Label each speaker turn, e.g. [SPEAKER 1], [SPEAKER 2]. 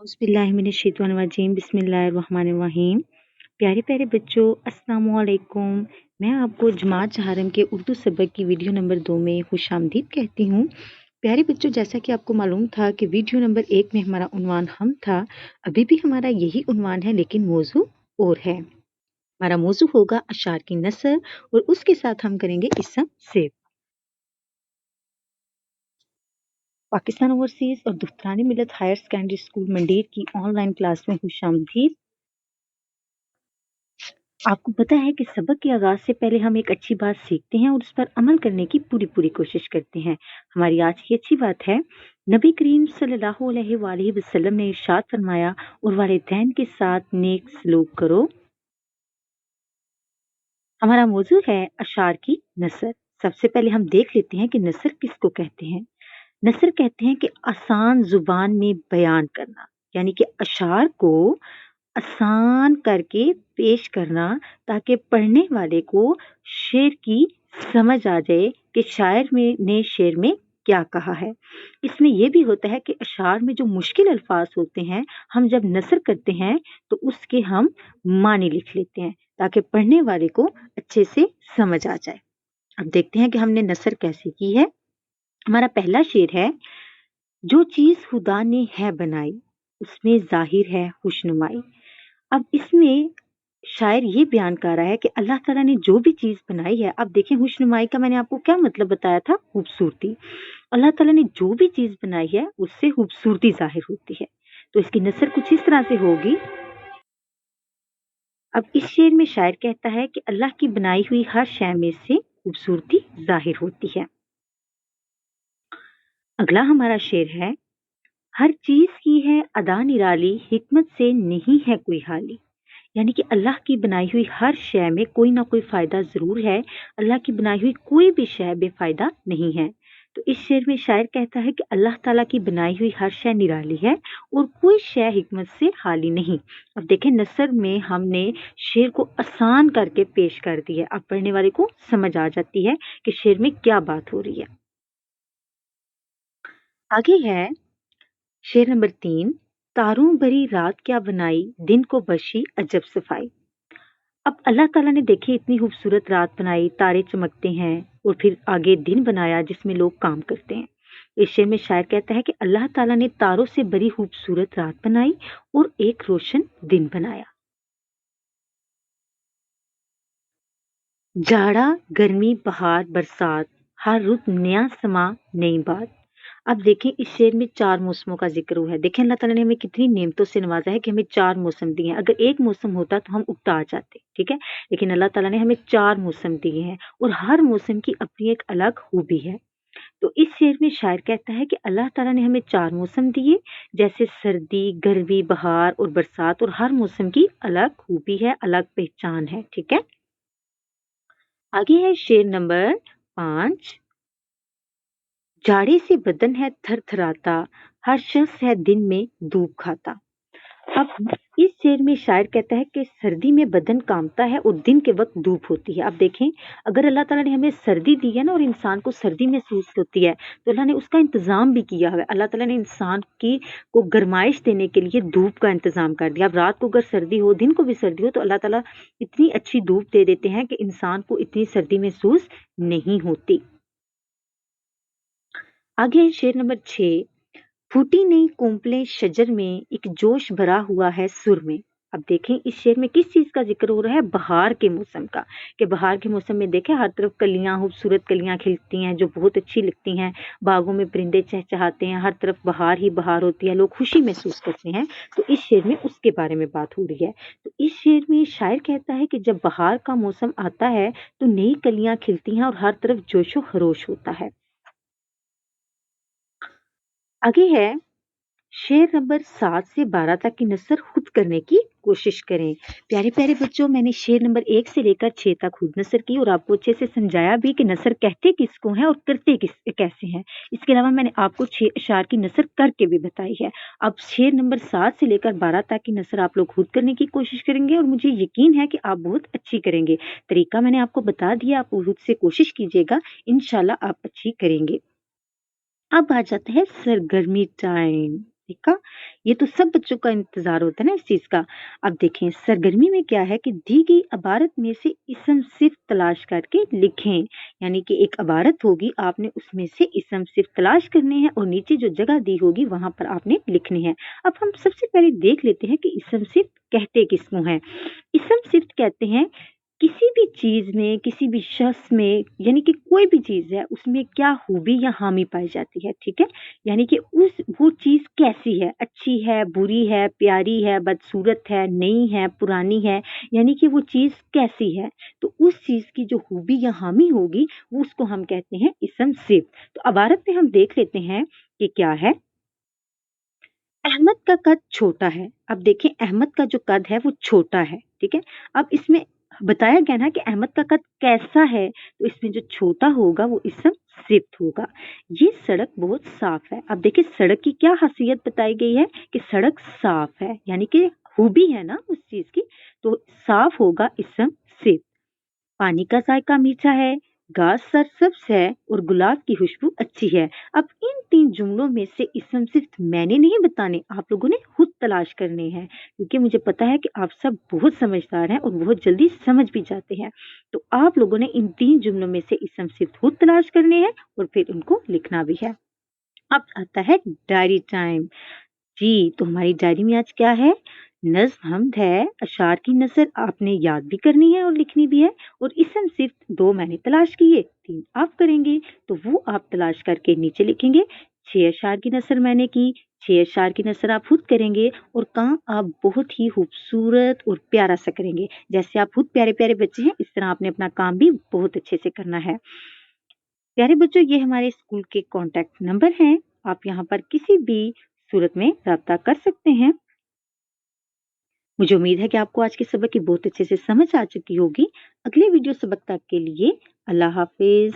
[SPEAKER 1] औज़ुबिल्लाहिमिनश्शैतानिर्रजीम बिस्मिल्लाहिर्रहमानिर्रहीम। प्यारे प्यारे बच्चों, अस्सलामु अलैकुम। मैं आपको जमात जहारम के उर्दू सबक की वीडियो नंबर 2 में खुशामदीद कहती हूँ। प्यारे बच्चों, जैसा कि आपको मालूम था कि वीडियो नंबर 1 में हमारा उन्वान हम था, अभी भी हमारा यही उन्वान है लेकिन मौजू और है। हमारा मौजू होगा अशार की नसर और उसके साथ हम करेंगे इसम सिर्फ। पाकिस्तान ओवरसीज और दुख्तानी मिलत हायर सेकेंडरी स्कूल मंडीर की ऑनलाइन क्लास में खुशामदीद। आपको पता है कि सबक के आगाज से पहले हम एक अच्छी बात सीखते हैं और उस पर अमल करने की पूरी कोशिश करते हैं। हमारी आज की अच्छी बात है, नबी करीम सल्लल्लाहु अलैहि वसल्लम ने इरशाद फरमाया, और वालिदैन के साथ नेक सलूक करो। हमारा मौजू है अशार की नसर। सबसे पहले हम देख लेते हैं कि नसर किसको कहते हैं। नसर कहते हैं कि आसान जुबान में बयान करना, यानी कि अशार को आसान करके पेश करना ताकि पढ़ने वाले को शेर की समझ आ जाए कि शायर ने शेर में क्या कहा है। इसमें यह भी होता है कि अशार में जो मुश्किल अल्फाज होते हैं, हम जब नसर करते हैं तो उसके हम मानी लिख लेते हैं ताकि पढ़ने वाले को अच्छे से समझ आ जाए। अब देखते हैं कि हमने नसर कैसे की है। हमारा पहला शेर है, जो चीज खुदा ने है बनाई उसमें जाहिर है खुशनुमाई। अब इसमें शायर ये बयान कर रहा है कि अल्लाह ताला ने जो भी चीज बनाई है, अब देखें खुशनुमाई का मैंने आपको क्या मतलब बताया था, खूबसूरती। अल्लाह ताला ने जो भी चीज बनाई है उससे खूबसूरती जाहिर होती है। तो इसकी नसर कुछ इस तरह से होगी। अब इस शेर में शायर कहता है कि अल्लाह की बनाई हुई हर शय में से खूबसूरती जाहिर होती है। अगला हमारा शेर है, हर चीज की है अदा निराली, हिकमत से नहीं है कोई हाली। यानी कि अल्लाह की बनाई हुई हर शय में कोई ना कोई फायदा जरूर है। अल्लाह की बनाई हुई कोई भी शय बेफायदा नहीं है। तो इस शेर में शायर कहता है कि अल्लाह ताला की बनाई हुई हर शय निराली है और कोई शय हिकमत से खाली नहीं। अब देखें, नसर में हमने शेर को आसान करके पेश कर दिया है। अब पढ़ने वाले को समझ आ जाती है कि शेर में क्या बात हो रही है। आगे है शेर नंबर 3, तारों भरी रात क्या बनाई, दिन को बख्शी अजब सफाई। अब अल्लाह ताला ने देखी इतनी खूबसूरत रात बनाई, तारे चमकते हैं, और फिर आगे दिन बनाया जिसमें लोग काम करते हैं। इस शेर में शायर कहता है कि अल्लाह ताला ने तारों से बड़ी खूबसूरत रात बनाई और एक रोशन दिन बनाया। जाड़ा, गर्मी, बहार, बरसात, हर रुत नया समा नई बात। अब देखें, इस शेर में 4 मौसमों का ज़िक्र हुआ है। देखें, अल्लाह ताला ने हमें कितनी नेमतों से नवाज़ा है कि हमें 4 मौसम दिए हैं। अगर एक मौसम होता तो हम उकता आ जाते, ठीक है? लेकिन अल्लाह ताला ने हमें 4 मौसम दिए हैं और हर मौसम की अपनी एक अलग खूबी है। तो इस शेर में शायर कहता है कि अल्लाह ताला ने हमें 4 मौसम दिए, जैसे सर्दी, गर्मी, बहार और बरसात, और हर मौसम की अलग खूबी है, अलग पहचान है, ठीक है? आगे है शेर नंबर 5, जाड़े से बदन है थरथराता, हर शख्स है दिन में धूप खाता। अब इस शेर में शायर कहता है कि सर्दी में बदन कांपता है और दिन के वक्त धूप होती है। अब देखें, अगर अल्लाह ताला ने हमें सर्दी दी है ना और इंसान को सर्दी महसूस होती है, तो अल्लाह ने उसका इंतजाम भी किया है। अल्लाह ताला ने इंसान की को गरमाइश देने के लिए धूप का इंतजाम कर दिया। अब रात को अगर सर्दी हो, दिन को भी सर्दी हो, तो अल्लाह ताला इतनी अच्छी धूप दे देते हैं कि इंसान को इतनी सर्दी महसूस नहीं होती। आगे है शेर नंबर 6, फूटी नई कोंपले शजर में एक जोश भरा हुआ है सुर में। अब देखें, इस शेर में किस चीज का जिक्र हो रहा है, बहार के मौसम का। कि बहार के मौसम में देखें, हर तरफ कलियां, खूबसूरत कलियां खिलती हैं जो बहुत अच्छी लगती हैं। बागों में परिंदे चहचहाते हैं, हर तरफ बहार ही बहार होती है, लोग खुशी महसूस करते हैं। तो इस शेर में उसके बारे में बात हो रही है। तो इस शेर में शायर कहता है कि जब बहार का मौसम आता है तो नई कलियां खिलती हैं और हर तरफ जोशो खरोश होता है। आगे है शेर नंबर 7 से 12 तक की नसर खुद करने की कोशिश करें। प्यारे प्यारे बच्चों, मैंने शेर नंबर 1 से लेकर 6 तक खुद नसर की और आपको अच्छे से समझाया भी कि नसर कहते किसको हैं और करते किस कैसे हैं। इसके अलावा मैंने आपको 6 अशार की नसर करके भी बताई है। अब शेर नंबर 7 से लेकर 12 तक की नसर आप लोग खुद करने की कोशिश करेंगे और मुझे यकीन है कि आप बहुत अच्छी करेंगे। तरीका मैंने आपको बता दिया, आप खुद से कोशिश कीजिएगा, इंशाल्लाह आप अच्छी करेंगे। अब आ जाता है सरगर्मी टाइम। देखा, ये तो सब बच्चों का इंतजार होता है ना इस चीज का। अब देखें सरगर्मी में क्या है कि दी गई इबारत में से इसम सिर्फ तलाश करके लिखें। यानी कि एक इबारत होगी, आपने उसमें से इसम सिर्फ तलाश करने हैं और नीचे जो जगह दी होगी वहां पर आपने लिखने हैं। अब हम सबसे पहले देख लेते हैं कि इसम सिर्फ कहते किसको हैं। इसम सिर्फ कहते हैं किसी भी चीज में, किसी भी शख्स में, यानी कि कोई भी चीज है उसमें क्या खूबी या खामी पाई जाती है, ठीक है। यानी कि उस वो चीज कैसी है, अच्छी है, बुरी है, प्यारी है, बदसूरत है, नई है, पुरानी है, यानी कि वो चीज कैसी है। तो उस चीज की जो खूबी या खामी होगी वो उसको हम कहते हैं इसम सिर्फ। तो इबारत में हम देख लेते हैं कि क्या है। अहमद का कद छोटा है। अब देखें अहमद का जो कद है वो छोटा है, ठीक है। अब इसमें बताया गया ना कि अहमद का कद कैसा है, तो इसमें जो छोटा होगा वो इसम सिफ्त होगा। ये सड़क बहुत साफ है। अब देखिए सड़क की क्या खासियत बताई गई है कि सड़क साफ है, यानी कि खूबी है ना उस चीज की, तो साफ होगा इसम सिफ्त। पानी का जायका मीठा है, घास सरसब्ज है और गुलाब की खुशबू अच्छी है। अब इन 3 जुमलों में से इसम सिर्फ मैंने नहीं बताने, आप लोगों ने खुद तलाश करने हैं, क्योंकि मुझे पता है कि आप सब बहुत समझदार हैं और बहुत जल्दी समझ भी जाते हैं। तो आप लोगों ने इन 3 जुमलों में से इसम सिर्फ खुद तलाश करने हैं और फिर उनको लिखना भी है। अब आता है डायरी टाइम। जी, तो हमारी डायरी में आज क्या है? नज़्म हमद है, अशार की नज़र आपने याद भी करनी है और लिखनी भी है, और इसम सिर्फ 2 मैंने तलाश किए, 3 आप करेंगे, तो वो आप तलाश करके नीचे लिखेंगे। 6 अशार की नज़र मैंने की, 6 अशार की नज़र आप खुद करेंगे और काम आप बहुत ही खूबसूरत और प्यारा सा करेंगे। जैसे आप खुद प्यारे-प्यारे बच्चे हैं, इस तरह आपने अपना काम भी बहुत अच्छे से करना है। प्यारे बच्चों, ये हमारे स्कूल के कॉन्टैक्ट नंबर हैं, आप यहाँ पर किसी भी सूरत में राब्ता कर सकते हैं। मुझे उम्मीद है कि आपको आज के सबक की बहुत अच्छे से समझ आ चुकी होगी। अगले वीडियो सबक तक के लिए अल्लाह हाफिज।